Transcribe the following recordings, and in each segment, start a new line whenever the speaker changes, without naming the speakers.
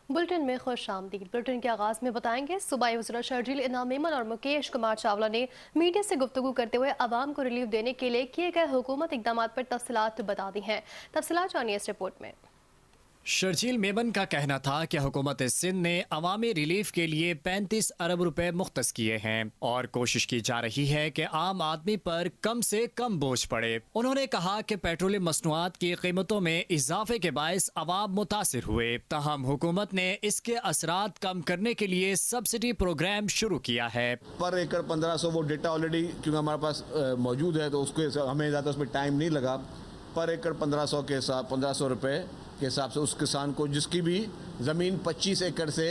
Bulletin में खुश आमदीद। बुलेटिन के आगाज में बताएंगे सूबाई वज़ीर शर्जील इनाम मेमन और मुकेश कुमार चावला ने मीडिया से गुफ्तगू करते हुए आवाम को रिलीफ देने के लिए किए गए हुकूमत इकदाम पर तफसीलात बता दी हैं। तफसीलात जानिए इस रिपोर्ट में।
शर्जील मेमन का कहना था कि हुकूमत सिंध ने अवामी रिलीफ के लिए 35 अरब रुपए मुख्तस किए हैं और कोशिश की जा रही है कि आम आदमी पर कम से कम बोझ पड़े। उन्होंने कहा कि पेट्रोलियम मसनूआत की कीमतों में इजाफे के बायस अवाम मुतासिर हुए, ताहम हुकूमत ने इसके असरात कम करने के लिए सब्सिडी प्रोग्राम शुरू किया है।
पर एकड़ 1500 वो डेटा ऑलरेडी क्योंकि हमारे पास मौजूद है तो उसको हमें ज़्यादा उसमें टाइम नहीं लगा। पर एकड़ 1500 के हिसाब 1500 रुपये के हिसाब से उस किसान को जिसकी भी ज़मीन 25 एकड़ से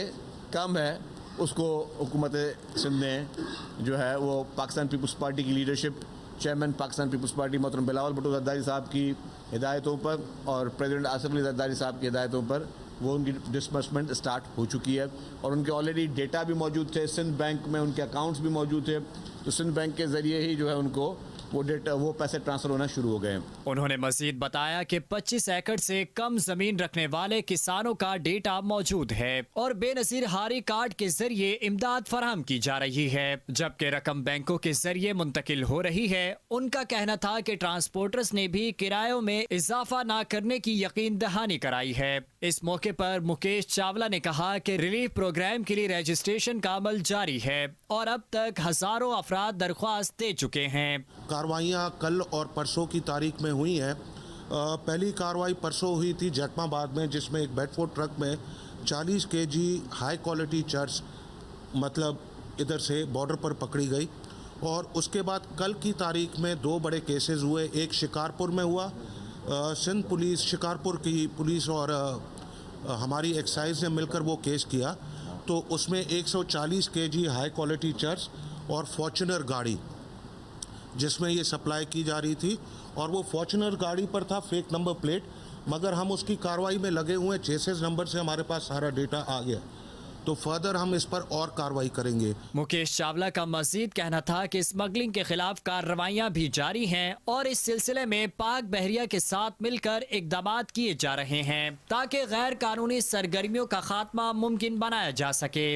कम है उसको हुकूमत सिंध ने जो है वो पाकिस्तान पीपल्स पार्टी की leadership, chairman Pakistan Peoples Party मोहतरम बिलावल भुट्टो ज़रदारी साहब की हिदायतों पर और प्रेसिडेंट आसिफ अली ज़रदारी साहब की हिदायतों पर वो उनकी डिसबर्समेंट स्टार्ट हो चुकी है और उनके ऑलरेडी डेटा भी मौजूद थे, सिंध बैंक में उनके अकाउंट्स भी मौजूद थे, तो सिंध बैंक के ज़रिए ही जो है उनको वो पैसे ट्रांसफर होना शुरू हो गए।
उन्होंने मजीद बताया कि 25 एकड़ से कम जमीन रखने वाले किसानों का डेटा मौजूद है और बेनजीर हारी कार्ड के जरिए इमदाद फराहम की जा रही है, जबकि रकम बैंकों के जरिए मुंतकिल हो रही है। उनका कहना था कि ट्रांसपोर्टर्स ने भी किरायों में इजाफा न करने की यकीन दहानी कराई है। इस मौके पर मुकेश चावला ने कहा कि रिलीफ प्रोग्राम के लिए रजिस्ट्रेशन का अमल जारी है और अब तक हजारों अफराद दरख्वास्त दे चुके हैं।
कार्रवाइयाँ कल और परसों की तारीख में हुई हैं। पहली कार्रवाई परसों हुई थी जटमाबाद में, जिसमें एक बेडफोर्ड ट्रक में 40 केजी हाई क्वालिटी चर्च मतलब इधर से बॉर्डर पर पकड़ी गई। और उसके बाद कल की तारीख में 2 बड़े केसेस हुए। एक शिकारपुर में हुआ, सिंध पुलिस, शिकारपुर की पुलिस और हमारी एक्साइज ने मिलकर वो केस किया, तो उसमें 140 केजी हाई क्वालिटी चर्च और फॉर्च्यूनर गाड़ी जिसमें ये सप्लाई की जा रही थी, और वो फॉर्च्यूनर गाड़ी पर था फेक नंबर प्लेट, मगर हम उसकी कार्रवाई में लगे हुए, चेसेस नंबर से हमारे पास सारा डेटा आ गया, तो फर्दर हम इस पर और कार्रवाई करेंगे।
मुकेश चावला का मजीद कहना था कि स्मगलिंग के खिलाफ कार्रवाइयां भी जारी हैं और इस सिलसिले में पाक बहरिया के साथ मिलकर इकदाम किए जा रहे हैं ताकि गैर कानूनी सरगर्मियों का खात्मा मुमकिन बनाया जा सके।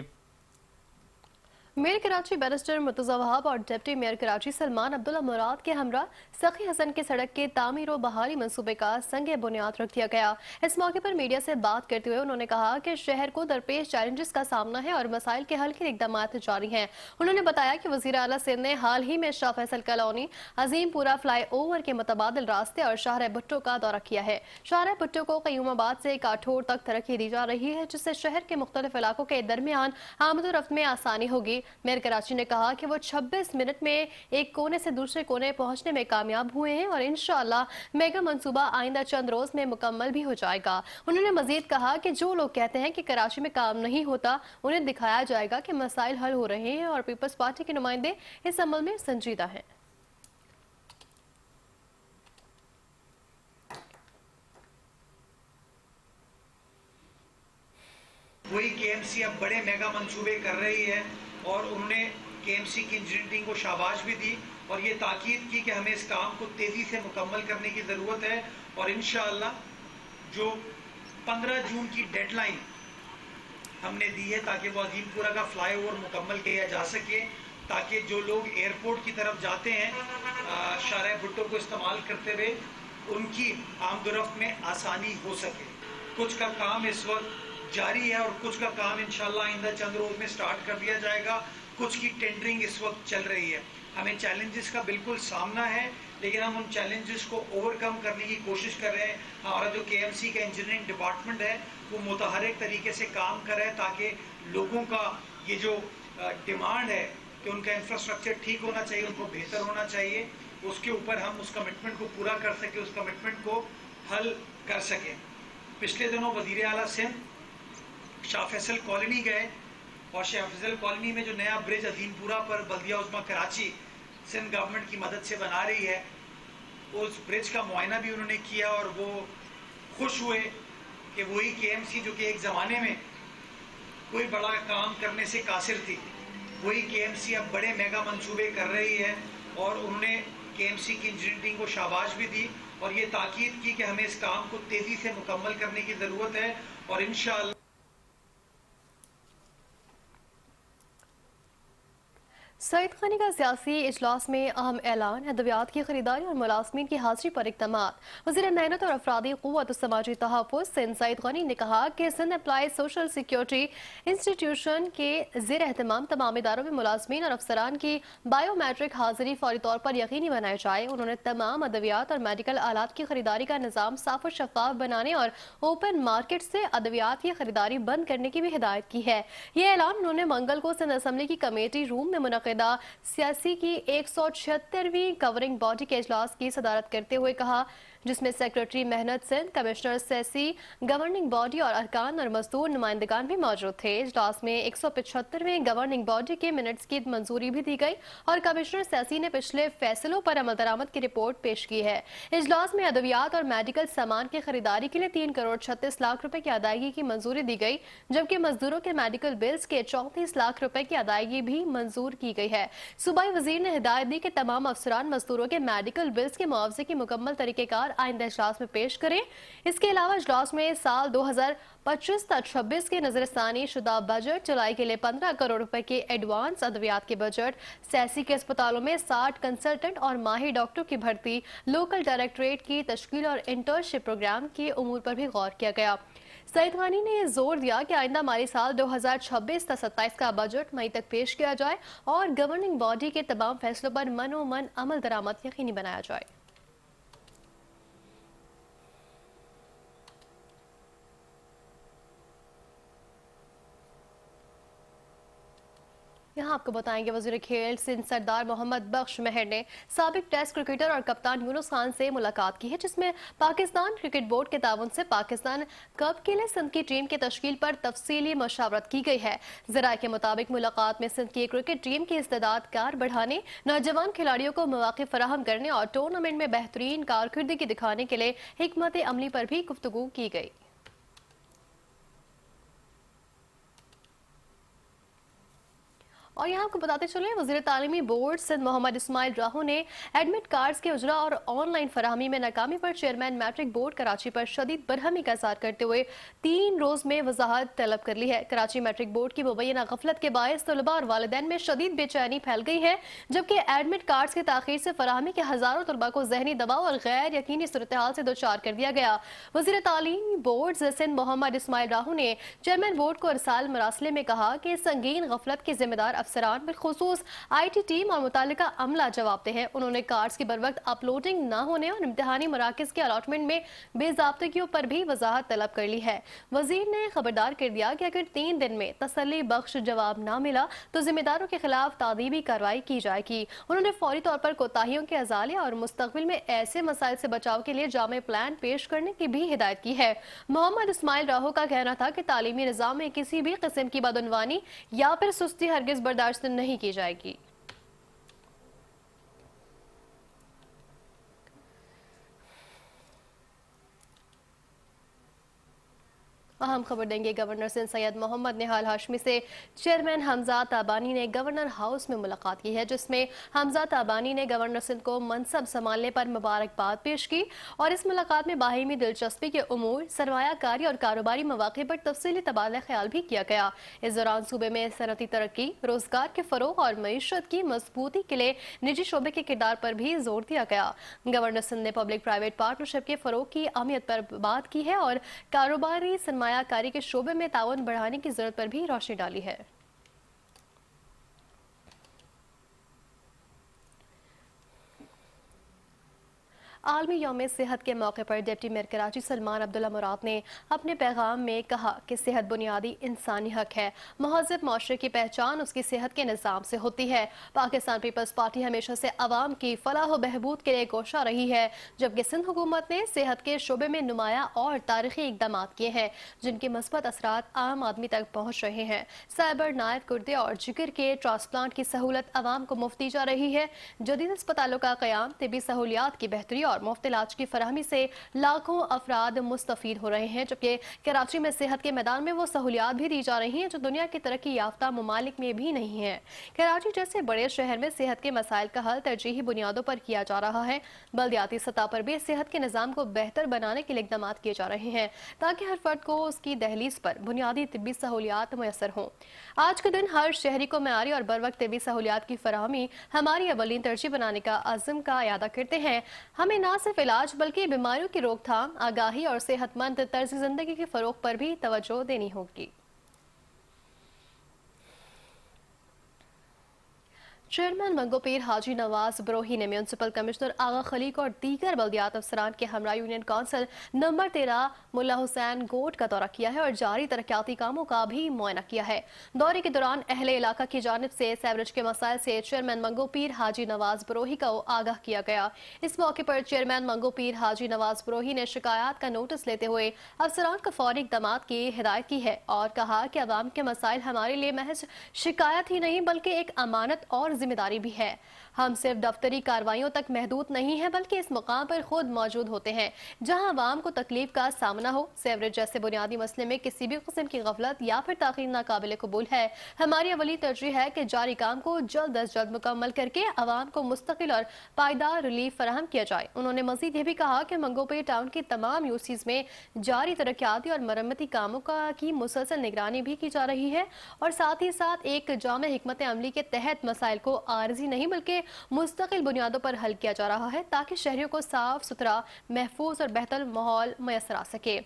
मेयर कराची बैरिस्टर मुर्तजा वहाब और डिप्टी मेयर कराची सलमान अब्दुल्ला मुराद के हमरा सखी हसन की सड़क के तामीर और बहाली मंसूबे का संग बुनियाद रख दिया गया। इस मौके पर मीडिया से बात करते हुए उन्होंने कहा कि शहर को दरपेश चैलेंजेस का सामना है और मसाइल के हल के इकदाम जारी हैं। उन्होंने बताया कि वज़ीर आला सिंध ने हाल ही में Shah Faisal colony, Azimpura flyover के मुतबादिल रास्ते और शाहर भुट्टो का दौरा किया है। शाहर भुट्टो को क़य्यूमाबाद से काठोर तक तरक्की दी जा रही है, जिससे शहर के मुख्तलिफ इलाकों के दरमियान आमद-ओ-रफ्त में आसानी होगी। मेयर कराची ने कहा कि वो 26 मिनट में एक कोने से दूसरे कोने पहुंचने में कामयाब हुए हैं और इंशाअल्लाह मेगा मंसूबा आइंदा चंद रोज में मुकम्मल भी हो जाएगा। उन्होंने मजीद कहा कि जो लोग कहते हैं कि कराची में काम नहीं होता, उन्हें दिखाया जाएगा कि मसाइल हल हो रहे हैं और पीपल्स पार्टी के नुमाइंदे इस अमल में संजीदा हैं।
वही केएमसी अब बड़े मेगा मंसूबे कर रही है और उन्होंने केएमसी की इंजीनियरिंग टीम को शाबाश भी दी और ये ताकीद की कि हमें इस काम को तेज़ी से मुकम्मल करने की ज़रूरत है और इंशाअल्लाह जो 15 जून की डेडलाइन हमने दी है ताकि वो अजीमपुरा का फ्लाईओवर मुकम्मल किया जा सके, ताकि जो लोग एयरपोर्ट की तरफ जाते हैं शाहर भुट्टो को इस्तेमाल करते हुए उनकी आमदोरफ्त में आसानी हो सके। कुछ का काम इस वक्त जारी है और कुछ का काम इंशाल्लाह आइंदा चंद रोज में स्टार्ट कर दिया जाएगा। कुछ की टेंडरिंग इस वक्त चल रही है। हमें चैलेंजेस का बिल्कुल सामना है, लेकिन हम उन चैलेंजेस को ओवरकम करने की कोशिश कर रहे हैं। हमारा जो केएमसी का इंजीनियरिंग डिपार्टमेंट है वो मुतहरिक तरीके से काम कर रहा है ताकि लोगों का ये जो डिमांड है कि उनका इंफ्रास्ट्रक्चर ठीक होना चाहिए, उनको बेहतर होना चाहिए, उसके ऊपर हम उस कमिटमेंट को पूरा कर सकें, उस कमिटमेंट को हल कर सकें। पिछले दिनों वज़ीर आला सिंध शाह फैसल कॉलोनी गए और शाह फैसल कॉलोनी में जो नया ब्रिज अजीमपुरा पर बल्दिया उज़्मा कराची सिंध गवर्नमेंट की मदद से बना रही है, उस ब्रिज का मुआयना भी उन्होंने किया और वो खुश हुए कि वही केएमसी जो कि एक ज़माने में कोई बड़ा काम करने से कासिर थी, वही केएमसी अब बड़े मेगा मंसूबे कर रही है और उन्होंने केएमसी की इंजीनियरिंग टीम को शाबाश भी दी और ये ताकीद की कि हमें इस काम को तेज़ी से मुकम्मल करने की ज़रूरत है और इंशाअल्लाह
सईद खानी का सियासी इजलास में अहम ऐलान, अद्वियात की खरीदारी और मुलाजमीन की हाजिरी पर इक़दामात। वज़ीर मेहनत और अफरादी क़ुव्वत और समाजी तहफ़्फ़ुज़ सिंध सईद खानी ने कहा कि Sindh employees social security institution के ज़ेर एहतमाम तमाम इदारों में मुलाजमीन और अफसरान की बायोमेट्रिक हाजिरी फौरी तौर पर यकीनी बनाई जाए। उन्होंने तमाम अद्वियात और मेडिकल आलात की खरीदारी का निज़ाम साफ और शफाफ बनाने और ओपन मार्केट से अद्वियात की खरीदारी बंद करने की भी हिदायत की है। ये ऐलान उन्होंने मंगल को सिंध असम्बली की कमेटी रूम में मुनक़िदा सियासी की 176वीं कवरिंग बॉडी के इजलास की सदारत करते हुए कहा, जिसमें सेक्रेटरी मेहनत सिंध, कमिश्नर सेसी, गवर्निंग बॉडी और अरकान और मजदूर नुमाइंदगान भी मौजूद थे। इजलास में 175वें गवर्निंग बॉडी के मिनट्स की मंजूरी भी दी गई और कमिश्नर सेसी ने पिछले फैसलों पर अमल दरामद की रिपोर्ट पेश की है। इजलास में अद्वियात और मेडिकल सामान की खरीदारी के लिए 3 करोड़ 36 लाख रुपए की अदायगी की मंजूरी दी गई, जबकि मजदूरों के मेडिकल बिल्स के 34 लाख रुपए की अदायगी भी मंजूर की गई है। सूबाई वजीर ने हिदायत दी कि तमाम अफसरान मजदूरों के मेडिकल बिल्स के मुआवजे की मुकम्मल तरीकेकार आइंदा इजलास में पेश करें। इसके अलावा इजलास में साल 2025-26 के नजरसानी शुदा बजट, जुलाई के लिए 15 करोड़ रुपए के एडवांस अद्वियात के बजट, सैसी के अस्पतालों में 60 कंसल्टेंट और माहिर डॉक्टरों की भर्ती, लोकल डायरेक्टरेट की तश्कील और इंटर्नशिप प्रोग्राम के उमूर पर भी गौर किया गया। सईद खानी ने जोर दिया कि आइंदा माली साल 2026-27 का बजट मई तक पेश किया जाए और गवर्निंग बॉडी के तमाम फैसलों पर मनोमन अमल दरामद यकीनी बनाया जाए। यहाँ आपको बताएंगे, वज़ीर खेल सिंध सरदार मोहम्मद बख्श महर ने साबिक टेस्ट क्रिकेटर और कप्तान यूनुस खान से मुलाकात की है, जिसमें पाकिस्तान क्रिकेट बोर्ड के ताउन से पाकिस्तान कप के लिए सिंध की टीम की तश्कील पर तफसीली मशावरत की गई है। ज़राए के मुताबिक मुलाकात में सिंध की क्रिकेट टीम की इस्तेदाद कार बढ़ाने, नौजवान खिलाड़ियों को मौक़े फराहम करने और टूर्नामेंट में बेहतरीन कारकर्दगी दिखाने के लिए हिकमत अमली पर भी गुफ्तगू की गई। और यहाँ आपको बताते चले, वज़ीर तालीमी बोर्ड सिंध मोहम्मद इस्माइल राहू ने एडमिट कार्ड्स के उजरा और ऑनलाइन फराहमी में नाकामी पर चेयरमैन मैट्रिक बोर्ड कराची पर शदीद बरहमी का इज़हार करते हुए 3 रोज में वजाहत तलब कर ली है। कराची मैट्रिक बोर्ड की मुबैना गफलत के बायस तलबा और वालिदैन में शदीद बेचैनी फैल गई है, जबकि एडमिट कार्ड्स की ताखीर से फराहमी के हजारों तलबा को जहनी दबाव और गैर यकीनी सूरत हाल से दो चार कर दिया गया। वज़ीर तालीमी बोर्ड सिंध मोहम्मद इस्माइल राहू ने चेयरमैन बोर्ड को अरसाल मरासले में कहा कि संगीन गफलत के जिम्मेदार अफसरान बिलखुसूस IT टीम और मुतालिका अमला जवाबदेह है। उन्होंने कार्ड्स की बरवक्त अपलोडिंग न होने और इम्तिहानी मराकज के अलॉटमेंट में बेजाब्तगियों पर भी वजाहत तलब कर ली है। वजीर ने खबरदार कर दिया कि अगर 3 दिन में तसल्ली बख्श जवाब न मिला तो जिम्मेदारों के खिलाफ तादीबी कार्रवाई की जाएगी। उन्होंने फौरी तौर पर कोताहियों के अजाले और मुस्तकबिल में ऐसे मसाइल से बचाव के लिए जामे प्लान पेश करने की भी हिदायत की है। मोहम्मद इस्माइल राहू का कहना था कि तालीमी निज़ाम में किसी भी किस्म की बदउनवानी या फिर सुस्ती हरगिज बर्दाश्त नहीं की जाएगी। अहम खबर देंगे, गवर्नर सिंध सैयद मोहम्मद निहाल हाशमी से चेयरमैन हमजा ताबानी ने गवर्नर हाउस में मुलाकात की है, जिसमें हमजा ताबानी ने गवर्नर सिंध को मनसब संभालने पर मुबारकबाद पेश की और इस मुलाकात में बाहिमी दिलचस्पी के उमूर, सरमायाकारी और कारोबारी मौके पर तफसीली तबादला ख्याल भी किया गया। इस दौरान सूबे में सनती तरक्की, रोजगार के फरोग और मईशत की मजबूती के लिए निजी शोबे के किरदार पर भी जोर दिया गया। गवर्नर सिंध ने पब्लिक प्राइवेट पार्टनरशिप के फरोग की अहमियत पर बात की है और कारोबारी सरमायाकारी के शोबे में ताउन बढ़ाने की जरूरत पर भी रोशनी डाली है। आलमी यौम सेहत के मौके पर डिप्टी मेयर कराची सलमान अब्दुल्ला मुराद ने अपने पैगाम में कहा कि सेहत बुनियादी इंसानी हक है। महज़ब माशरे की पहचान उसकी सेहत के निज़ाम से होती है। पाकिस्तान पीपल्स पार्टी हमेशा से अवाम की फलाह व बहबूद के लिए कोशा रही है, जबकि सिंध हुकूमत ने सेहत के शोबे में नुमाया और तारीखी इकदाम किए हैं, जिनके मस्बत असरात आम आदमी तक पहुँच रहे हैं। साइबर, नायब, गुर्दे और जिगर के ट्रांसप्लांट की सहूलत आवाम को मुफ्त दी जा रही है। जदीद अस्पतालों का क़याम, तिबी सहूलियात की बेहतरी और मुफ्त इलाज की फराहमी से लाखों अफराद मुस्तफीद हो रहे हैं, जबकि कराची में सेहत के मैदान में वो सहूलियात भी दी जा रही हैं जो दुनिया के तरक्की याफ्ता ममालिक में भी नहीं है। कराची जैसे बड़े शहर में सेहत के मसाइल का हल तरजीही बुनियादों पर किया जा रहा है। बल्दियाती सतह पर भी सेहत के निज़ाम को बेहतर बनाने के लिए इक़दाम किए जा रहे हैं ताकि हर फर्द को उसकी दहलीज पर बुनियादी तिब्बी सहूलियात मैसर हों। आज के दिन हर शहरी को मेयारी और बर वक्त तिब्बी सहूलियात की फराहमी हमारी अवलीन तरजीह बनाने का अज़्म का इयादा करते हैं। हमें न सिर्फ इलाज बल्कि बीमारियों की रोकथाम, आगाही और सेहतमंद तर्ज ज़िंदगी के फ़रोग़ पर भी तवज्जो देनी होगी। चेयरमैन मंगो पीर हाजी नवाज बरोही ने म्यूनसिपल कमिश्नर आगा खलीक और दीगर बल्दियात अफसरान के हमरा यूनियन काउंसिल नंबर 13 मुल्ला हुसैन गोट का दौरा किया है और जारी तरक्याती कामों का भी मुआयना किया है। दौरे के दौरान अहले इलाका की जानिब से सेवरेज के मसाइल से चेयरमैन मंगो पीर हाजी नवाज बरोही को आगाह किया गया। इस मौके पर चेयरमैन मंगो पीर हाजी नवाज बरोही ने शिकायत का नोटिस लेते हुए अफसरान को फौरी इक़दाम की हिदायत की है और कहा कि अवाम के मसाइल हमारे लिए महज शिकायत ही नहीं बल्कि एक अमानत और जिम्मेदारी भी है। हम सिर्फ दफ्तरी कार्रवाइयों तक महदूद नहीं है बल्कि इस मकाम पर खुद मौजूद होते हैं जहां अवाम को तकलीफ का सामना हो। सेवरेज जैसे बुनियादी मसले में किसी भी किस्म की गफलत या फिर ताखीर नाकाबिले कबूल है। हमारी अवली तरजीह है कि जारी काम को जल्द अज जल्द मुकम्मल करके अवाम को मुस्तकिल और पायदार रिलीफ फराहम किया जाए। उन्होंने मजीद ये भी कहा कि मंगोपीर टाउन की तमाम यूसीज में जारी तरक्याती और मरम्मती कामों की मुसलसल निगरानी भी की जा रही है और साथ ही साथ एक जामे हिकमत अमली के तहत मसाइल को आर्जी नहीं बल्कि मुस्तकिल बुनियादों पर हल किया जा रहा है ताकि शहरियों को साफ सुथरा, महफूज और बेहतर माहौल मैसर आ सके।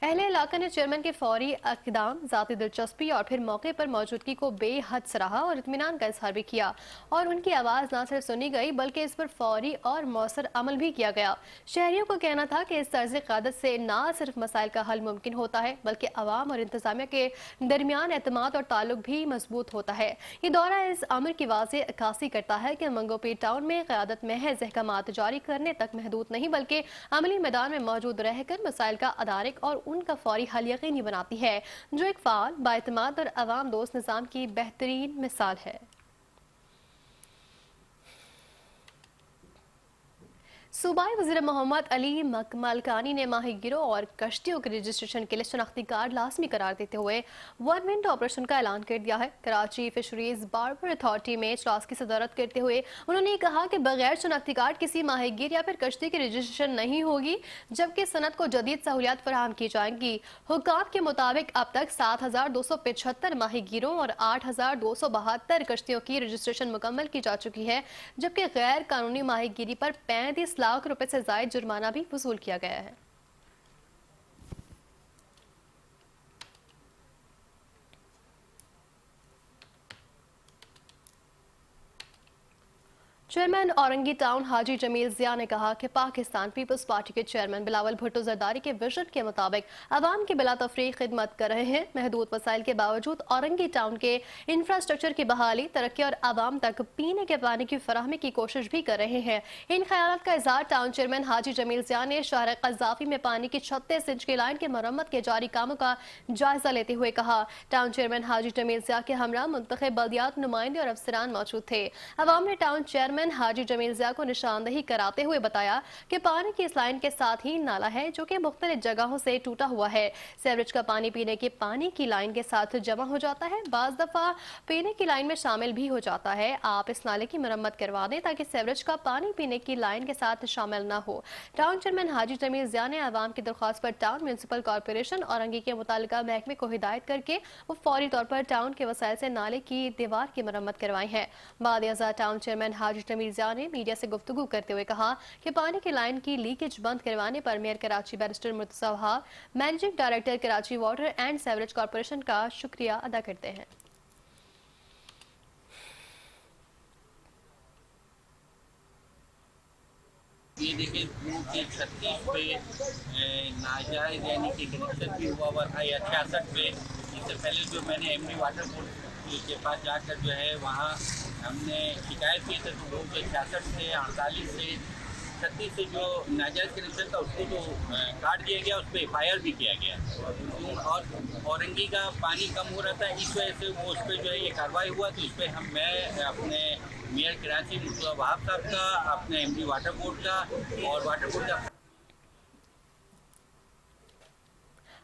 अहले इलाका ने चेयरमैन के फौरी इक़दाम, ज़ाती दिलचस्पी और फिर मौके पर मौजूदगी को बेहद सराहा और इत्मीनान का इजहार भी किया और उनकी आवाज़ न सिर्फ सुनी गई बल्कि इस पर फौरी और मौसर अमल भी किया गया। शहरियों को कहना था कि इस तर्ज़ क़यादत से न सिर्फ मसाइल का हल मुमकिन होता है बल्कि अवाम और इंतज़ामिया के दरमियान एतमाद और ताल्लुक भी मजबूत होता है। ये दौरा इस अमर की वाज़ेह अक्कासी करता है कि मंगोपीर टाउन में क़यादत महज अहकामात जारी करने तक महदूद नहीं बल्कि अमली मैदान में मौजूद रहकर मसाइल का अदारिक और उनका फौरी हल यकीनी बनाती है, जो एक फाल, बाएतमाद और अवाम दोस्त निज़ाम की बेहतरीन मिसाल है। सूबाई वज़ीर मोहम्मद अली मकमलकानी ने माहीगीरों और कश्तियों के रजिस्ट्रेशन के लिए शनाख्ती कार्ड लाजमी करार देते हुए वन विंडो ऑपरेशन का ऐलान कर दिया है। कराची फिशरीज बार्बर अथॉरिटी में इजलास की सदारत करते हुए उन्होंने कहा कि बगैर शनाख्ती कार्ड किसी माहीगीर या फिर कश्ती की रजिस्ट्रेशन नहीं होगी, जबकि सनत को जदीद सहूलियात फराहम की जाएंगी। हुकाम के मुताबिक अब तक 7,275 माहीगीरों और 8,272 कश्तियों की रजिस्ट्रेशन मुकम्मल की जा चुकी है, जबकि गैर कानूनी माहीगीरी पर 35 लाख रुपए से जायद जुर्माना भी वसूल किया गया है। चेयरमैन औरंगी टाउन हाजी जमील जिया ने कहा कि पाकिस्तान पीपल्स पार्टी के चेयरमैन बिलावल भुट्टो जरदारी के विजन के मुताबिक अवाम की बिला तफरीक खिदमत कर रहे हैं। महदूद वसाइल के बावजूद औरंगी टाउन के इंफ्रास्ट्रक्चर की बहाली, तरक्की और आवाम तक पीने के पानी की फराहमी की कोशिश भी कर रहे हैं। इन ख्यालात का इजहार टाउन चेयरमैन हाजी जमील जिया ने शहर कज़ाफी में पानी की 36 इंच की लाइन की मरम्मत के जारी कामों का जायजा लेते हुए कहा। टाउन चेयरमैन हाजी जमील जिया के हमरा मुंतखब बल्दियात नुमाइंदे और अफसरान मौजूद थे। अवाम ने टाउन चेयरमैन हाजी जमील जिया को निशानदही कराते हुए बताया कि पानी की इस लाइन के साथ ही नाला है जो कि मुख्तलिफ जगहों से टूटा हुआ है। सेवरेज का पानी पीने की पानी की लाइन के साथ जमा हो जाता है, बाज दफा पीने की लाइन में शामिल भी हो जाता है। आप इस नाले की मरम्मत करवा दें ताकि सेवरेज का पानी पीने की लाइन के साथ शामिल न हो। टाउन चेयरमैन हाजी जमील जिया ने अवाम की दरख्वास्त पर टाउन म्यूनसिपल कॉर्पोरेशन औरंगी के मुतालिका महकमे को हिदायत करके वो फौरी तौर पर टाउन के वसाइल से नाले की दीवार की मरम्मत करवाई है। बाद टाउन चेयरमैन हाजी जमील जिया ने मीडिया से गुफ्तगू करते हुए कहा कि पानी की लाइन की लीकेज बंद करवाने पर mayor Karachi barrister Murtaza Wahab, managing director Karachi water and sewerage corporation का शुक्रिया अदा करते हैं।
ये देखिए 36 पे नाजायज यानी कि कनेक्शन भी हुआ था या 66 पे। इससे पहले जो मैंने एमडी वाटर बोर्ड के पास जाकर जो है वहाँ हमने शिकायत की थी, तो वो 66 से 48 से 36 से जो नाजायज कनेक्शन था उसको तो काट दिया गया, उस पर FIR भी किया गया। और औरंगी का पानी कम हो रहा था, इस वजह से वो उस पर जो है ये कार्रवाई हुआ। तो इस पर मैं अपने मेयर कराची मुर्तज़ा वहाब साहब का, अपने MD वाटर बोर्ड का और वाटर बोर्ड का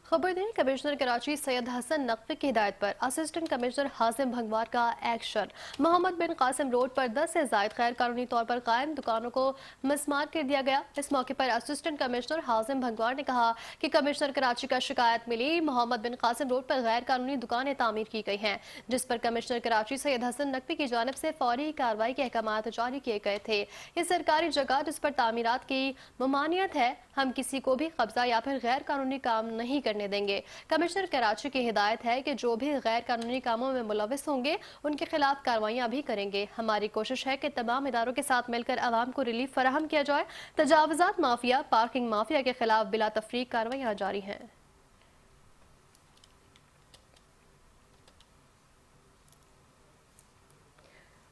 खबर दें, कमिश्नर कराची सैयद हसन नकवी की हिदायत पर असिस्टेंट कमिश्नर हाजिम भंगवार का एक्शन। मोहम्मद बिन कासिम रोड पर 10 से ज्यादा गैर कानूनी तौर पर कायम दुकानों को मिसमार कर दिया गया। इस मौके पर असिस्टेंट कमिश्नर हाजिम भंगवार ने कहा कि कमिश्नर कराची का शिकायत मिली, मोहम्मद बिन कासिम रोड पर गैर कानूनी दुकानें तामीर की गई हैं, जिस पर कमिश्नर कराची सैयद हसन नकवी की जानिब से फौरी कार्रवाई के अहकाम जारी किए गए थे। ये सरकारी जगह जिस पर तामीरात की ममानियत है, हम किसी को भी कब्जा या फिर गैर कानूनी काम नहीं करने देंगे। कमिश्नर कराची की हिदायत है कि जो भी गैर कानूनी कामों में मुलविस होंगे उनके खिलाफ कार्रवाइयां भी करेंगे। हमारी कोशिश है कि तमाम इदारों के साथ मिलकर आवाम को रिलीफ फराहम किया जाए। तजावुजात माफिया, पार्किंग माफिया के खिलाफ बिला तफरीक कार्रवाइयां जारी हैं।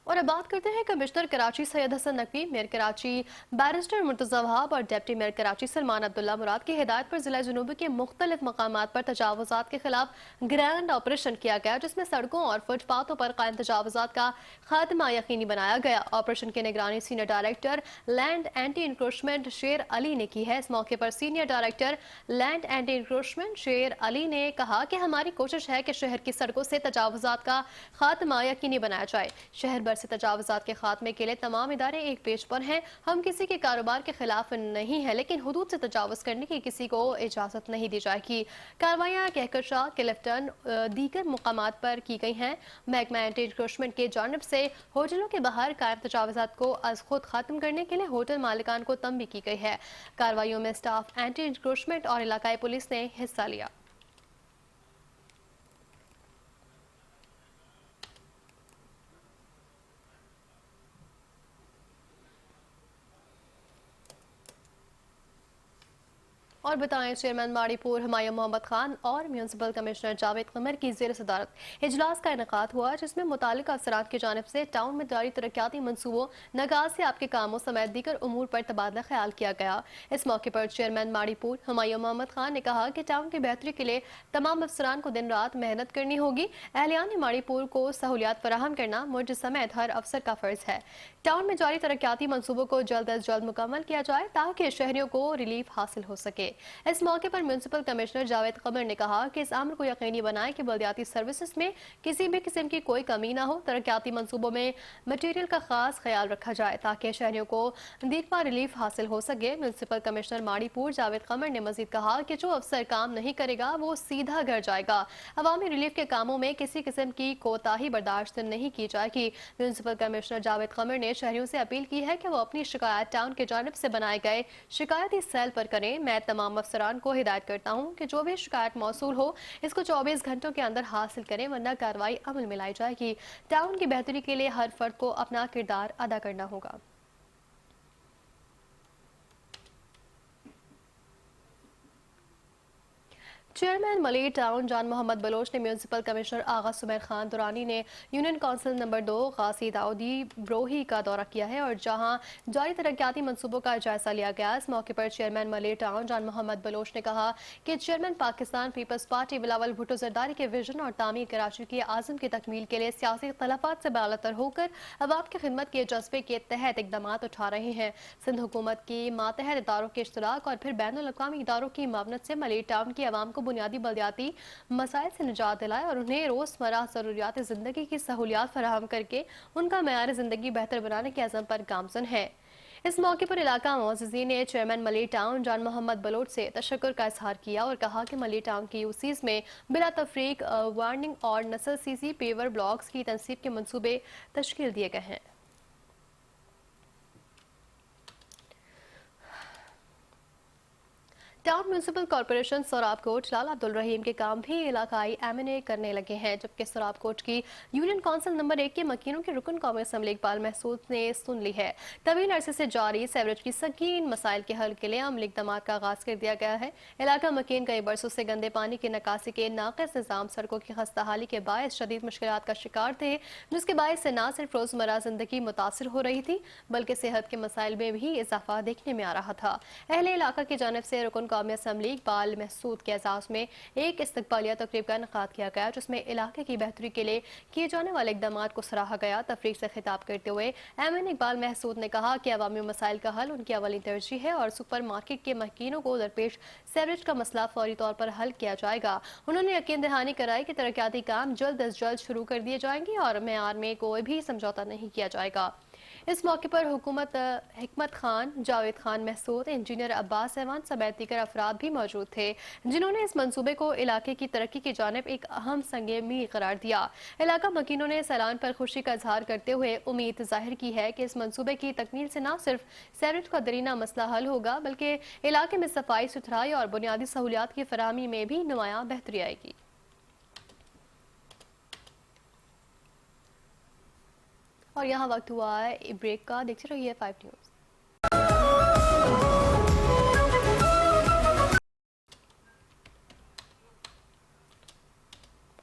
और अब बात करते हैं commissioner Karachi Syed Hasan Naqvi, mayor Karachi barrister Murtaza Wahab और डिप्टी मेयर कराची सलमान अब्दुल्ला मुराद की हिदायत पर जिला जुनूबी के मुख्तलिफ मकामात पर तजावुजात के खिलाफ ग्रैंड ऑपरेशन किया गया, जिसमें सड़कों और फुटपाथों पर कायम तजावुजात का खात्मा यकीनी बनाया गया। ऑपरेशन की निगरानी senior director land anti encroachment शेर अली ने की है। इस मौके पर senior director land anti encroachment शेर अली ने कहा कि हमारी कोशिश है कि शहर की सड़कों से तजावुजात का खात्मा यकीनी बनाया जाए। शहर भर से तजावुजात के खात्मे के लिए तमाम इदारे एक पेज पर हैं। हम किसी के कारोबार के खिलाफ नहीं है, लेकिन हुदूद से तजावुज करने की किसी को इजाजत नहीं दी जाएगी। कार्रवाइयाँ कहकशां, क्लिफ्टन, दीगर मुकामात पर की गई हैं। महकमा एंटी इंक्रोचमेंट के जानिब से होटलों के बाहर कायम तजावुजात को अज खुद खत्म करने के लिए होटल मालिकान को तंबीह की गई है। कार्रवाइयों में स्टाफ, एंटी इंक्रोचमेंट और इलाकाई पुलिस ने हिस्सा लिया। और बताएं, चेयरमैन माड़ीपुर हुमायूं मोहम्मद खान और म्यूनसिपल कमिश्नर जावेद कमर की ज़ेर सदारत इजलास का इनेकाद हुआ, जिसमें मुतालिका अफसरान की जानिब से टाउन में जारी तरक्याती मनसूबों, नगाज़ आपके कामों समेत दीगर उमूर पर तबादला ख्याल किया गया। इस मौके पर चेयरमैन माड़ीपुर हुमायूं मोहम्मद खान ने कहा कि टाउन की बेहतरी के लिए तमाम अफसरान को दिन रात मेहनत करनी होगी। अहलियान माड़ीपुर को सहूलियात फराहम करना मुझ समेत हर अफसर का फर्ज है। टाउन में जारी तरक्याती मनसूबों को जल्द अज जल्द मुकम्मल किया जाए ताकि शहरियों को रिलीफ हासिल हो सके। इस मौके पर म्यूनसिपल कमिश्नर जावेद कमर ने कहा कि इस अमर को यकीनी बनाएं कि बल्दियाती सर्विसेज में किसी भी किस्म की कोई कमी ना हो। तरक्याती मनसूबों में मटीरियल का खास ख्याल रखा जाए ताकि शहरियों को दीरपा रिलीफ हासिल हो सके। म्यूनसिपल कमिश्नर माड़ीपुर जावेद कमर ने मजीद कहा कि जो अफसर काम नहीं करेगा वो सीधा घर जाएगा। अवामी रिलीफ के कामों में किसी किस्म की कोताही बर्दाश्त नहीं की जाएगी। म्यूनसिपल कमिश्नर जावेद कमर ने शहरियों से अपील की है कि वो अपनी शिकायत टाउन की जानिब से बनाए गए शिकायती सेल पर करें। मैं तमाम अफसरान को हिदायत करता हूँ कि जो भी शिकायत मौसूल हो इसको 24 घंटों के अंदर हासिल करें, वरना कार्रवाई अमल में लाई जाएगी। टाउन की बेहतरी के लिए हर फर्द को अपना किरदार अदा करना होगा। चेयरमैन मलिर टाउन जान मोहम्मद बलोच ने म्यूनसिपल कमिश्नर आगा सुमैर खान दुरानी ने union council number 2 Ghasi Daudi Brohi का दौरा किया है और जहां जारी तरक्याती मनसूबों का जायजा लिया गया। इस मौके पर चेयरमैन मलिर टाउन जान मोहम्मद बलोच ने कहा कि chairman Pakistan Peoples Party Bilawal Bhutto Zardari के विजन और तामीर कराची के आज़म की तकमील के लिए सियासी इख्तलाफात से बालातर होकर अवाम की खिदमत के जज्बे के तहत इकदाम उठा रहे हैं। सिंध हुकूमत की मातहत इदारों के इश्तराक और फिर बैनुल अक़वामी इदारों की मावनत से मलिर टाउन की आवाम को बुनियादी बल्दियाती मसाइल से निजात दिलाए और उन्हें रोजमर्रा ज़रूरियात ज़िंदगी की सहूलियात फराहम करके उनका मेयार ज़िंदगी बेहतर बनाने के अज़म पर गामज़न है। इस मौके पर इलाका मोअज़्ज़ीज़ीन ने chairman Malir town Jan Mohammad Bloch से तशक्कुर का इजहार किया और कहा कि मलिर टाउन की यूसीज में बिला तफरीक वार्निंग और नस्ल सीसी पेवर ब्लॉक्स की तनसीब के मंसूबे तश्कील दिए गए हैं। Town municipal corporation Sohrab Kot Lal Abdul Rahim के काम भी इलाकाई एमएनए करने लगे हैं, जबकि सोराब कोट की यूनियन काउंसिल नंबर 1 के मकीनों के रुकन कौमी असम्बली इकबाल महसूद ने सुन ली है। तवील अरसे से जारी सेवरेज की संगीन मसाइल के हल के लिए अमली इक़दामात का आगाज कर दिया गया है। इलाका मकीन कई बरसों से गंदे पानी की निकासी के नाक़िस निज़ाम, सड़कों की खस्ताहाली के बायस शदीद मुश्किलात का शिकार थे, जिसके बायस से न सिर्फ रोजमर्रा जिंदगी मुतासर हो रही थी बल्कि सेहत के मसाइल में भी इजाफा देखने में आ रहा था। अहले इलाका की जानिब से रुकन कौमी असम्बली इकबाल महसूद के एजाज में एक इस्तकबालिया तकरीब का इनेकाद किया गया, जिसमें इलाके की बेहतरी के लिए किए जाने वाले इक़दामात को सराहा गया। तफरीक से खिताब करते हुए एमएन इकबाल महसूद ने कहा कि अवामी मसाइल का हल उनकी अवली तरजीह है और सुपर मार्केट के मकीनों को दरपेश सेवरेज का मसला फौरी तौर पर हल किया जाएगा। उन्होंने यकीन दहानी कराई कि तरक्याती काम जल्द अज जल्द शुरू कर दिए जाएंगे और मेयार में कोई भी समझौता नहीं किया जाएगा। इस मौके पर हुकूमत हिकमत खान, जावेद खान महसूद, इंजीनियर अब्बास एवान समेत दीगर अफराद भी मौजूद थे, जिन्होंने इस मंसूबे को इलाके की तरक्की की जानिब एक अहम संगे मील करार दिया। इलाका मकीनों ने इस ऐलान पर खुशी का इजहार करते हुए उम्मीद जाहिर की है कि इस मंसूबे की तकमील से न सिर्फ सेवरेज का दरीना मसला हल होगा बल्कि इलाके में सफाई सुथराई और बुनियादी सहूलियात की फराहमी में भी नुमायां बेहतरी आएगी। और यहाँ वक्त हुआ है ब्रेक का। देखते रहिए 5 न्यूज़।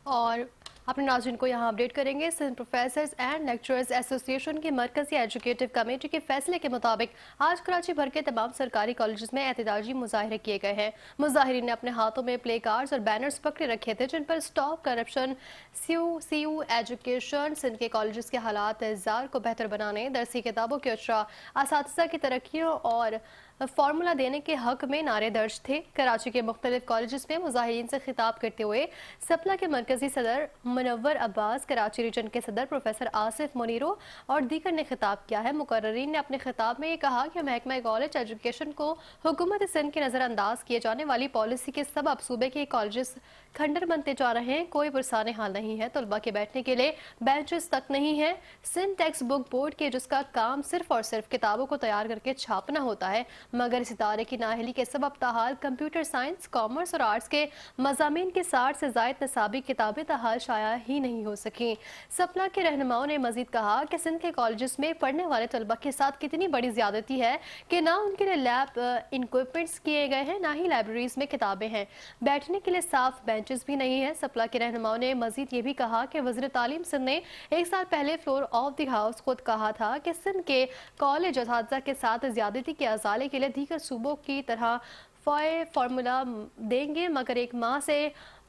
और अपने नाज़रीन को यहाँ अपडेट करेंगे। Sindh professors and lecturers association की मरकजी एजुकेटिव कमेटी के फैसले के मुताबिक आज कराची भर के तमाम सरकारी कॉलेजेस में एहतजाजी मुजाहरे किए गए हैं। मुजाहिरीन ने अपने हाथों में प्ले कार्ड्स और बैनर्स पकड़े रखे थे, जिन पर स्टॉप करप्शन, सीयू एजुकेशन, सिंध के कॉलेजेस के हालात जार को बेहतर बनाने, दरसी किताबों के अशरा, असातिज़ा की तरक्कियों और फार्मूला देने के हक में नारे दर्ज थे। कराची के मुख्तलिफ कॉलेजेस में मुजाहिरीन से खिताब करते हुए सपला के मरकजी सदर मुनव्वर अब्बास, कराची रीजन के सदर प्रोफेसर आसिफ मुनीरो और दीगर ने खिताब किया है। मुकर्रीन ने अपने खिताब में ये कहा कि महकमा कॉलेज एजुकेशन को हुकूमत सिंध की नज़रअंदाज किए जाने वाली पॉलिसी के सबब सूबे के कॉलेजेस खंडर बनते जा रहे हैं। कोई पुरसाने हाल नहीं है, तलबा के बैठने के लिए बेंचेस तक नहीं है। सिंध टेक्स्ट बुक बोर्ड के जिसका काम सिर्फ और सिर्फ किताबों को तैयार करके छापना होता है, मगर इस इदारे की नाअहली के सबब ताहाल कंप्यूटर साइंस, कॉमर्स और आर्ट्स के मज़ामीन की 60 से ज़ायद निसाबी किताबें ताहाल शाया ही नहीं हो सकी। सपना के रहनुमाओं ने मजीद कहा कि सिंध के कॉलेजेस में पढ़ने वाले तलबा के साथ कितनी बड़ी ज्यादती है कि ना उनके लिए लैब इक्विपमेंट्स किए गए हैं, ना ही लाइब्रेरीज में किताबें हैं, बैठने के लिए साफ बेंचेस भी नहीं है। सपला के रहनुमाओं ने मजीद ये भी कहा कि वज़ीर तालीम सिंध ने एक साल पहले फ्लोर ऑफ द हाउस खुद कहा था कि सिंध के कॉलेज असातिज़ा के साथ ज्यादती के अजाले के लिए दीगर सूबों की तरह फार्मूला देंगे, मगर एक माह से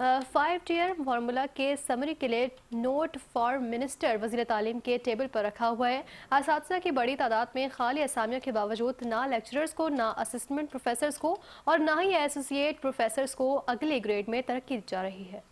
5 टियर फार्मूला के समरी के लिए नोट फॉर मिनिस्टर वज़ीर तालीम के टेबल पर रखा हुआ है। असातिज़ा की बड़ी तादाद में खाली असामियों के बावजूद ना लेक्चरर्स को, ना असिस्टेंट प्रोफेसर्स को और ना ही एसोसिएट प्रोफेसर्स को अगले ग्रेड में तरक्की दी जा रही है।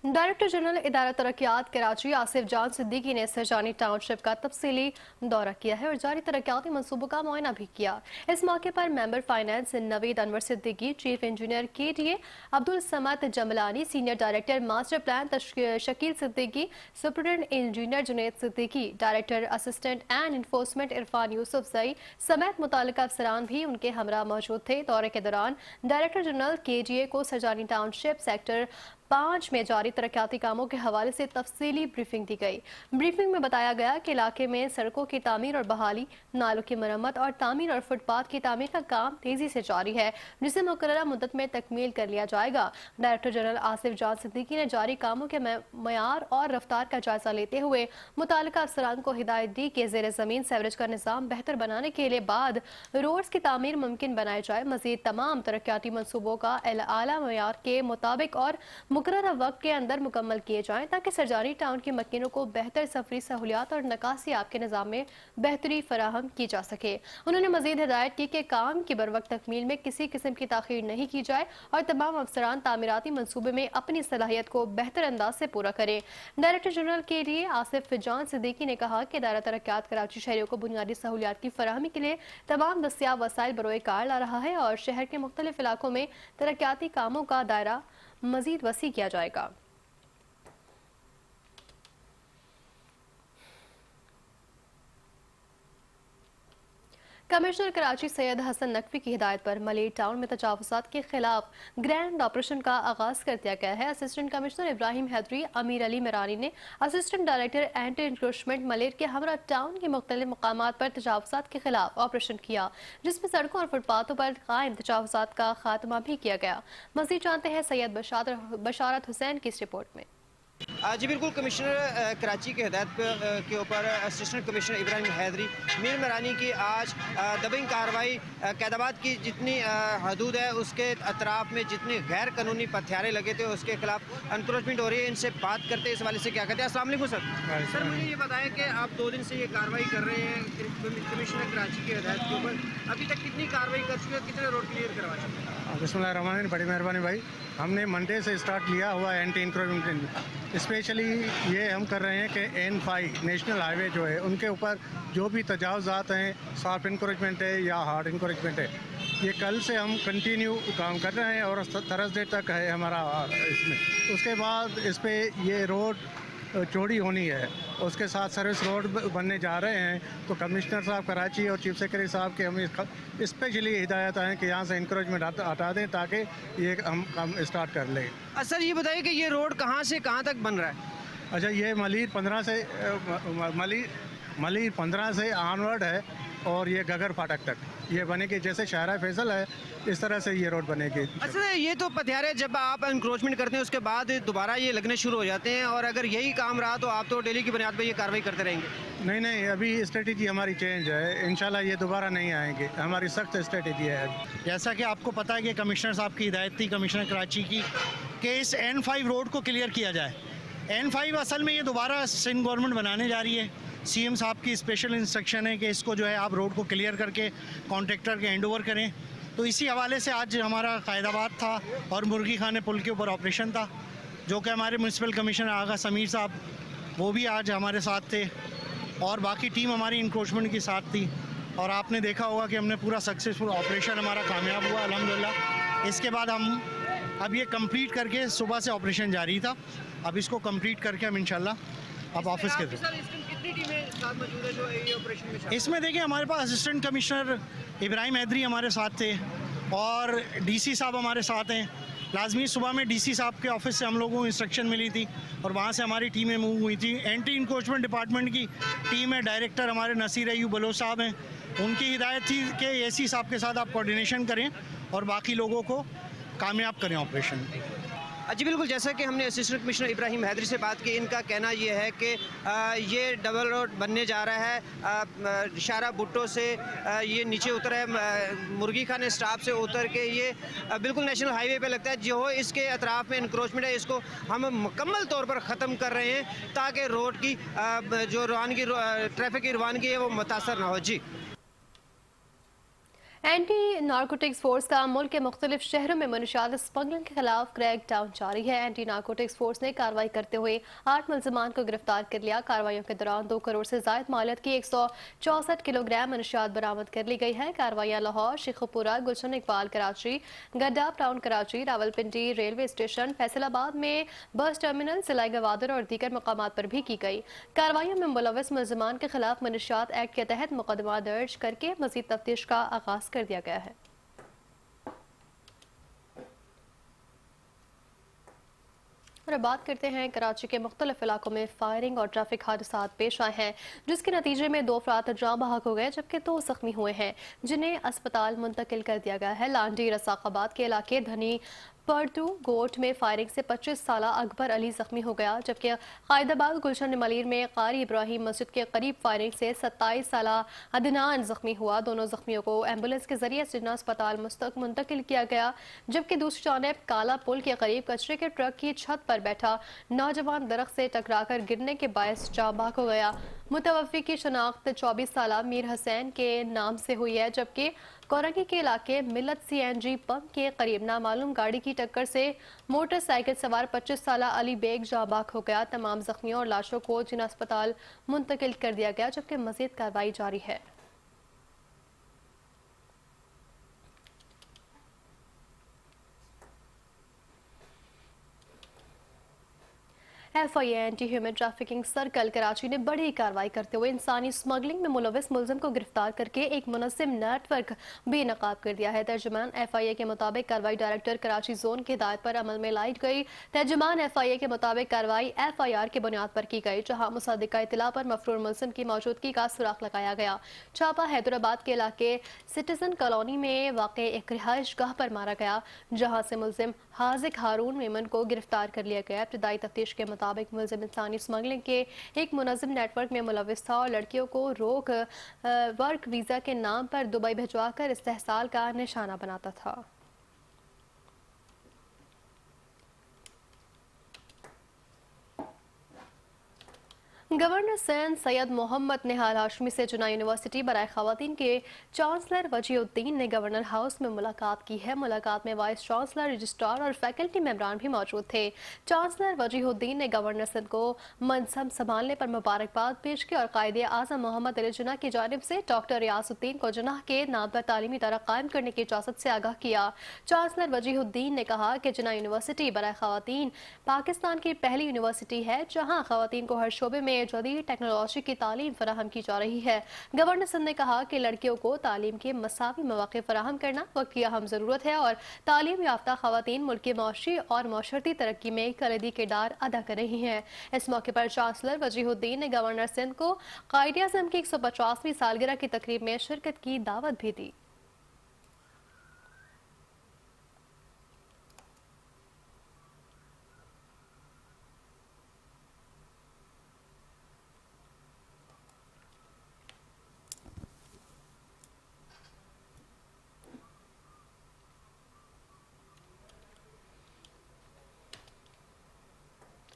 डायरेक्टर जनरल इदारा तरक्यात कराची आसिफ जान सिद्दीकी ने सरजानी टाउनशिप का तफसीली दौरा किया है और जारी तरक्याती मंसूबों का मुआयना भी किया। इस मौके पर member finance Naveed Anwar Siddiqui, chief engineer KTA Abdul Samad Jamlani, senior director master plan Shakeel Siddiqui, superintendent engineer Junaid Siddiqui, director assistant and enforcement Irfan Yousufzai समेत मुतालिका अफसरान भी उनके हमरा मौजूद थे। दौरे के दौरान डायरेक्टर जनरल KTA को सरजानी टाउनशिप सेक्टर 5 में जारी तरक्याती कामों के हवाले से तफसीली ब्रीफिंग दी गई। ब्रीफिंग में बताया गया कि इलाके में सड़कों की तामीर और बहाली, नालों की मरम्मत और तामीर और फुटपाथ की तामीर का काम तेजी से जारी है, जिसे मुकर्ररा मुद्दत में तकमील कर लिया जाएगा। डायरेक्टर जनरल आसिफ जान सिद्दीकी ने जारी कामों के मयार और रफ्तार का जायजा लेते हुए मुतालिका अफसरान को हिदायत दी कि ज़ेर ज़मीन सेवरेज का निज़ाम बेहतर बनाने के लिए बाद रोड्स की तामीर मुमकिन बनाई जाए। मज़ीद तमाम तरक्याती मनसूबों का आला मयार के मुताबिक और मुकर्ररा वक्त के अंदर मुकम्मल किए जाएं, ताकि सरजानी टाउन के मकीनों को बेहतर सफरी सहूलियात और नकासी आपके निज़ाम में बेहतरी फराहम की जा सके। उन्होंने मजीद हिदायत की कि काम की बर वक्त तकमील में किसी किस्म की ताख़ीर नहीं की जाए और तमाम अफसरान तामीराती मनसूबे में अपनी सलाहियत को बेहतर अंदाज से पूरा करें। डायरेक्टर जनरल के लिए आसिफ जान सिद्दीकी ने कहा कि इदारा तरक्यात कराची शहरियों को बुनियादी सहूलियात की फराहमी के लिए तमाम दस्तियाब वसाइल बरोए कार ला रहा है और शहर के मुख्तलिफ इलाकों में तरक्याती कामों का दायरा मजीद वसी किया जाएगा। कमिश्नर कराची सैयद हसन नकवी की हिदायत पर मलिर टाउन में तजावुज़ात के खिलाफ ग्रैंड ऑपरेशन का आगाज कर दिया गया है। असिस्टेंट कमिश्नर इब्राहिम हैदरी अमीर अली मरानी ने assistant director anti encroachment Malir के हमरा टाउन के मुख्तलिफ मकामात पर तजावुज़ात के खिलाफ ऑपरेशन किया, जिसमें सड़कों और फुटपाथों पर कायम तजावुज़ात का खात्मा भी किया गया। मज़ीद जानते हैं सैयद बशारत हुसैन की इस रिपोर्ट में।
जी बिल्कुल, कमिश्नर कराची की हिदायत के ऊपर असिस्टेंट कमिश्नर इब्राहिम हैदरी मीर मरानी की आज दबिंग कार्रवाई कैदाबाद की जितनी हदूद है उसके अतराफ में जितनी गैर कानूनी पथ्यारे लगे थे उसके खिलाफ एनक्रोचमेंट हो रही है। इनसे बात करते इस वाले से क्या कहते हैं। अस्सलाम वालेकुम सर। सर मुझे ये बताएं कि आप 2 दिन से ये कार्रवाई कर रहे हैं कमिश्नर कराची की हिदायत के ऊपर, अभी तक कितनी कार्रवाई कर चुके हैं, कितने रोड क्लियर करवा चुके हैं?
बिस्मिल्लाहिर्रहमानिर्रहीम, बड़ी मेहरबानी भाई। हमने मंडे से स्टार्ट लिया हुआ है एंटी इंक्रोचमेंट। स्पेशली ये हम कर रहे हैं कि N5 नेशनल हाईवे जो है उनके ऊपर जो भी तजावुज़ात हैं, सॉफ्ट इंक्रोचमेंट है या हार्ड इंक्रोचमेंट है, ये कल से हम कंटिन्यू काम कर रहे हैं और थर्सडे तक है हमारा इसमें। उसके बाद इस पर ये रोड चौड़ी होनी है, उसके साथ सर्विस रोड बनने जा रहे हैं। तो कमिश्नर साहब कराची और चीफ सेक्रेटरी साहब के हमें स्पेशली हिदायत है कि यहाँ से इंक्रोचमेंट हटा दें ताकि ये हम काम स्टार्ट कर लें।
सर ये बताइए कि ये रोड कहाँ से कहाँ तक बन रहा है?
अच्छा, ये मलिर 15 से ऑनवर्ड है और ये गगर फाटक तक ये बनेगी। जैसे शाहरा फैसल है इस तरह से ये रोड बनेगी।
अच्छा, ये तो पथ्यारे जब आप इंक्रोचमेंट करते हैं उसके बाद दोबारा ये लगने शुरू हो जाते हैं, और अगर यही काम रहा तो आप तो डेली की बुनियाद पर ये कार्रवाई करते रहेंगे?
नहीं, अभी स्ट्रेटेजी हमारी चेंज है, इंशाल्लाह ये दोबारा नहीं आएंगे। हमारी सख्त स्ट्रेटेजी है।
जैसा कि आपको पता है कि कमिश्नर साहब की हिदायत थी कमिश्नर कराची की कि इस N5 रोड को क्लियर किया जाए। N5 असल में ये दोबारा सिंध गवर्नमेंट बनाने जा रही है। CM साहब की स्पेशल इंस्ट्रक्शन है कि इसको जो है आप रोड को क्लियर करके कॉन्ट्रैक्टर के हैंड ओवर करें। तो इसी हवाले से आज हमारा कायदाबाद था और मुर्गी खाने पुल के ऊपर ऑपरेशन था, जो कि हमारे म्यूनसिपल कमिश्नर आगा समीर साहब वो भी आज हमारे साथ थे और बाकी टीम हमारी इंक्रोचमेंट के साथ थी। और आपने देखा होगा कि हमने पूरा सक्सेसफुल ऑपरेशन हमारा कामयाब हुआ अल्हम्दुलिल्लाह। इसके बाद हम अब ये कंप्लीट करके सुबह से ऑपरेशन जारी था, अब इसको कंप्लीट करके हम इंशाल्लाह अब ऑफिस के
कितनी टीमें साथ मौजूद है जो ये ऑपरेशन में?
इसमें देखिए हमारे पास असिस्टेंट कमिश्नर इब्राहिम हैदरी हमारे साथ थे और DC साहब हमारे साथ हैं। लाजमी सुबह में DC साहब के ऑफिस से हम लोगों को इंस्ट्रक्शन मिली थी और वहाँ से हमारी टीमें मूव हुई थी। एंटी इंक्रोचमेंट डिपार्टमेंट की टीम है, डायरेक्टर हमारे नसीर अयूब बलोच साहब हैं। उनकी हिदायत थी कि AC साहब के साथ आप कोऑर्डिनेशन करें और बाकी लोगों को कामयाब करें ऑपरेशन।
जी बिल्कुल, जैसा कि हमने असिस्टेंट कमिश्नर इब्राहिम हैदरी से बात की, इनका कहना ये है कि ये डबल रोड बनने जा रहा है। शारा भुट्टो से ये नीचे उतर है, मुर्गी खाने स्टाफ से उतर के ये बिल्कुल नेशनल हाईवे पे लगता है। जो इसके अतराफ में इंक्रोचमेंट है इसको हम मुकम्मल तौर पर ख़त्म कर रहे हैं ताकि रोड की जो रवानगी ट्रैफिक की रवानगी है वो मुतासर ना हो। जी,
एंटी नारकोटिक्स फोर्स का मुल्क के मुख्तलिफ शहरों में मनशियात स्मगलिंग के खिलाफ क्रैक डाउन जारी है। एंटी नारकोटिक्स फोर्स ने कार्रवाई करते हुए 8 मुलजमान को गिरफ्तार कर लिया। कार्रवाइयों के दौरान 2 करोड़ से जायद मालियत की 164 किलोग्राम मनशियात बरामद कर ली गई है। कार्रवाइयाँ लाहौर, शेखुपुरा, गुलशन इकबाल कराची, गड्डा town Karachi, Rawalpindi railway station, Faisalabad में बस टर्मिनल, सिलाई गवादर और दीगर मकामात पर भी की गई। कार्रवाइयों में मुलविस मुलजमान के खिलाफ मनशियात एक्ट के तहत मुकदमा दर्ज करके मजीद तफ्तीश का आगाज कर दिया गया है। और अब बात करते हैं कराची के मुख्तलिफ इलाकों में फायरिंग और ट्रैफिक हादसात पेश आए हैं, जिसके नतीजे में 2 अफराद जाँ बहक हो गए जबकि 2 जख्मी हुए हैं, जिन्हें अस्पताल मुंतकिल कर दिया गया है। लांडी रसाखाबाद के इलाके धनी पर्टू गोट में फायरिंग से 25 साल अकबर अली जख्मी हो गया, जबकि कायदाबाद गुलशन मलीर में कारी इब्राहिम मस्जिद के करीब फायरिंग से 27 साल अदनान जख्मी हुआ। दोनों जख्मियों को एम्बुलेंस के जरिए जिन्ना अस्पताल मुंतकिल किया गया, जबकि दूसरी जानब काला पुल के करीब कचरे के ट्रक की छत पर बैठा नौजवान दरख्त से टकराकर गिरने के बायस जाँ बहक हो गया। मुतवफ़्फ़ी की शनाख्त 24 साल मीर हसैन के नाम से हुई है, जबकि कोरंगी के इलाके मिलत CNG पंप के करीब नामालूम गाड़ी की टक्कर से मोटरसाइकिल सवार 25 साल अली बेग जाँ बहक हो गया। तमाम जख्मियों और लाशों को जिन्ना अस्पताल मुंतकिल कर दिया गया, जबकि मजीद कार्रवाई जारी है। FIA anti human trafficking circle Karachi ने बड़ी कार्रवाई करते हुए इंसानी स्मगलिंग में मुलविस मुलजिम को गिरफ्तार करके एक मुनज़्ज़म नेटवर्क बेनकाब कर दिया है। तर्जुमान FIA के मुताबिक कार्रवाई डायरेक्टर कराची जोन की हिदायत पर अमल में लाई गई। तर्जुमान FIA के मुताबिक कार्रवाई FIR की बुनियाद पर की गई, जहाँ मुसद्दिका इत्तला पर मफरूर मुलजिम की मौजूदगी का सुराग लगाया गया। छापा हैदराबाद के इलाके सिटीजन कॉलोनी में वाक़ एक रिहाइश गाह पर मारा गया, जहाँ से मुलजिम हाजिक हारून मेमन को गिरफ्तार कर लिया गया। इब्तदाई तफ्तीश के मुताबिक मुलजिम इंसानी स्मगलिंग के एक मुनज़्ज़म नेटवर्क में मुलविस था और लड़कियों को वर्क वीज़ा के नाम पर दुबई भिजवाकर इस्तेहसाल का निशाना बनाता था। गवर्नर सिंध सैयद मोहम्मद निहाल हाशमी से जुना यूनिवर्सिटी बराए खवातीन के चांसलर वजीउद्दीन ने गवर्नर हाउस में मुलाकात की है। मुलाकात में वाइस चांसलर, रजिस्ट्रार और फैकल्टी मेंबरान भी मौजूद थे। चांसलर वजीउद्दीन ने गवर्नर सिंध को मनसब संभालने पर मुबारकबाद पेश की और कायदे आज़म मोहम्मद अली जिन्ना की जानिब से डॉक्टर रियासुद्दीन को जिन्ना के नाम पर तालीमी इदारा कायम करने की इजाज़त से आगाह किया। चांसलर वजीउद्दीन ने कहा कि जिन्ना यूनिवर्सिटी बराए खवातीन पाकिस्तान की पहली यूनिवर्सिटी है जहाँ खवातीन को हर शोबे में जदीद टेक्नोलॉजी की तालीम फराहम की जा रही है। गवर्नर सिंध ने कहा कि लड़कियों को तालीम के मसावी मौके फराहम करना वक्त की अहम ज़रूरत है और तालीम याफ्ता खवातीन मुल्क की मौशी और मौशरती तरक्की में कलीदी किरदार अदा कर रही हैं। इस मौके पर चांसलर वजीउद्दीन ने गवर्नर सिंध को कायदे आज़म की 150वीं सालगिरह की तकरीब में शिरकत की दावत भी दी।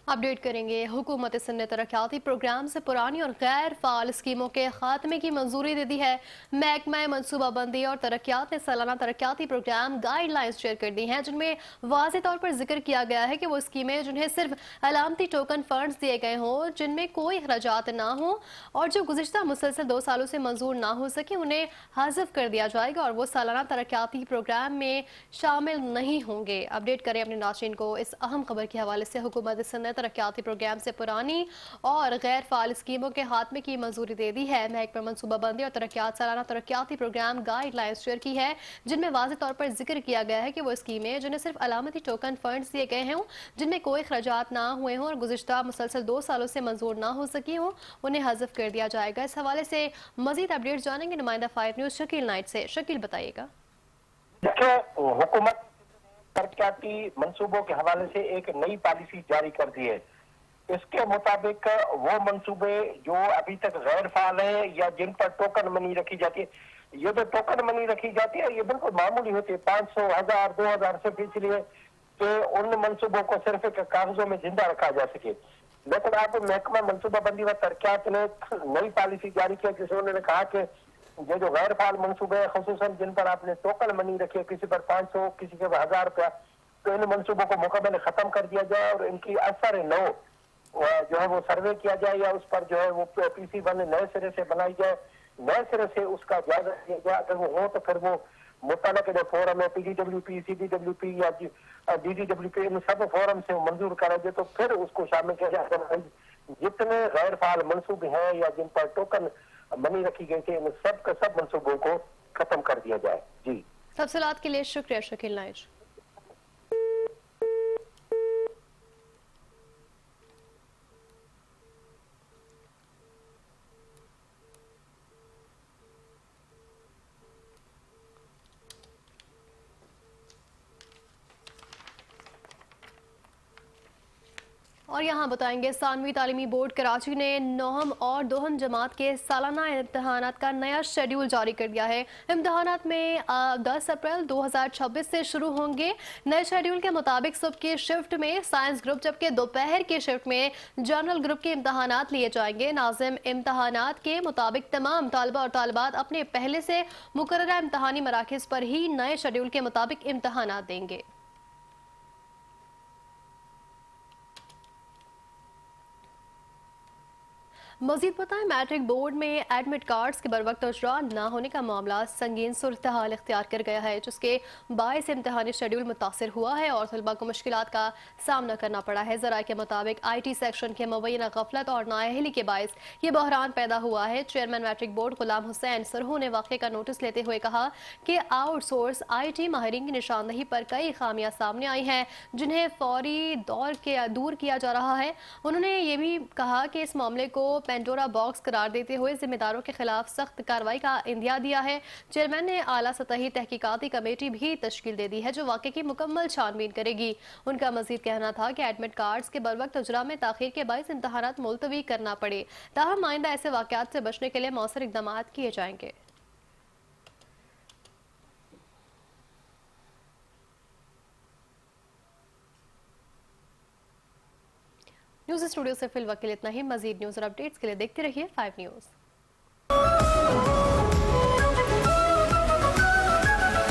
अपडेट करेंगे। हुकूमत सिंध ने तरक्याती प्रोग्राम से पुरानी और गैर फाल स्कीमों के खात्मे की मंजूरी दे दी है। महकमा मनसूबाबंदी और तरक्यात ने सालाना तरक्याती प्रोग्राम गाइडलाइंस शेयर कर दी हैं, जिनमें वाज़ेह तौर पर जिक्र किया गया है कि वो स्कीमें जिन्हें सिर्फ अलामती टोकन फंड्स दिए गए हों, जिनमें कोई अखराजात ना हो और जो गुज़िश्ता मुसलसल 2 सालों से मंजूर ना हो सके, उन्हें हज़फ कर दिया जाएगा और वो सालाना तरक्याती प्रोग्राम में शामिल नहीं होंगे। अपडेट करें अपने नाज़रीन को इस अहम खबर के हवाले से। हुकूमत सिंध तरक्याती प्रोग्राम से पुरानी और गैर फाल स्कीमों के खात्मे की मंजूरी दे दी है। महकमा मनसूबाबंदी और तरक्यात सालाना तरक्याती प्रोग्राम गाइडलाइंस शेयर की है, जिनमें वाज़ेह तौर पर जिक्र किया गया है कि वो स्कीमें जिन्हें सिर्फ अलामती टोकन फंड्स दिए गए हों, जिनमें कोई अखराजात ना हुए हों और गुज़िश्ता मुसलसल 2 सालों से मंजूर ना हो सकी हों, उन्हें हज़फ कर दिया जाएगा। इस हवाले से मजीद अपडेट जानेंगे नुमाइंदा 5 न्यूज़ शकील नाइट से। शकील, बताइएगा।
देखिए, हुकूमत तरक्याती मंसूबों के हवाले से एक नई पॉलिसी जारी कर दी है। इसके मुताबिक वो मंसूबे जो अभी तक गैर फाल है या जिन पर टोकन मनी रखी जाती है, ये जो टोकन मनी रखी जाती है ये बिल्कुल मामूली होती है, 500, 1000, 2000 सिर्फ इसलिए कि उन मंसूबों को सिर्फ एक कागजों में जिंदा रखा जा सके। लेकिन आप महकमा मनसूबाबंदी व तरक्यात ने नई पॉलिसी जारी की, जिसमें उन्होंने कहा कि ये जो गैर फाल मंसूबे हैं, खुसूसन जिन पर आपने टोकन मनी रखी है, किसी पर 500, किसी के 1000 रुपया, तो इन मंसूबों को मुकम्मल खत्म कर दिया जाए और इनकी असर नो जो है वो सर्वे किया जाए या उस पर जो है वो PC बने नए सिरे से बनाई जाए, नए सिरे से उसका जायजा लिया जाए। अगर वो हो तो फिर वो मुतल्लिक़ जो फोरम है, PGWP, CDWP या DGWP, इन सब फोरम से मंजूर करा जाए तो फिर उसको शामिल किया जाए। जितने गैर फाल मंसूबे हैं या जिन पर टोकन मनी रखी गई थी, इन सब के सब मंसूबों को खत्म कर दिया जाए। जी,
तफसीलात के लिए शुक्रिया शकील नाइज। और यहाँ बताएंगे, सानवी तालीमी बोर्ड कराची ने 9वीं और 2वीं जमात के सालाना इम्तहानात का नया शेड्यूल जारी कर दिया है। इम्तहानात में 10 अप्रैल 2026 से शुरू होंगे। नए शेड्यूल के मुताबिक सुबह की शिफ्ट में साइंस ग्रुप, जबकि दोपहर की शिफ्ट में जनरल ग्रुप के इम्तहानात लिए जाएंगे। नाज़िम इम्तहानात के मुताबिक तमाम तालबा और तालिबात अपने पहले से मुकर्ररा इम्तहानी मराकज़ पर ही नए शेड्यूल के मुताबिक इम्तहानात देंगे। मजीद बताएं, मैट्रिक बोर्ड में एडमिट कार्ड्स के बरवक्त इजरा न होने का मामला संगीन सूरत-हाल इख्तियार कर गया है, जिसके बायस इम्तहानी शेड्यूल मुतासर हुआ है और तलबा को मुश्किलात का सामना करना पड़ा है। ज़राए के मुताबिक IT सेक्शन के मुबैना गफलत और नाअहली के बायस ये बहरान पैदा हुआ है। Chairman matric board Ghulam Hussain सरहू ने वाक़े का नोटिस लेते हुए कहा कि आउटसोर्स IT माहिरीन की निशानदही पर कई खामियां सामने आई हैं, जिन्हें फौरी दूर किया जा रहा है। उन्होंने ये भी कहा कि इस मामले को पेंडोरा बॉक्स करार देते हुए जिम्मेदारों के खिलाफ सख्त कार्रवाई का इंदिया दिया है। चेयरमैन ने आला सतही तहकीकाती कमेटी भी तश्कील दे दी है, जो वाक़े की मुकम्मल छानबीन करेगी। उनका मजीद कहना था कि एडमिट कार्ड्स के बरवक्त इजरा में ताखीर के बायस इम्तहानात मुलतवी करना पड़े, ताहम आइंदा ऐसे वाक़यात से बचने के लिए मौसर इक़दाम किए जाएंगे। न्यूज़ स्टूडियो से फिल वक्त इतना ही। मजीद न्यूज़ और अपडेट्स के लिए देखते रहिए 5 न्यूज़।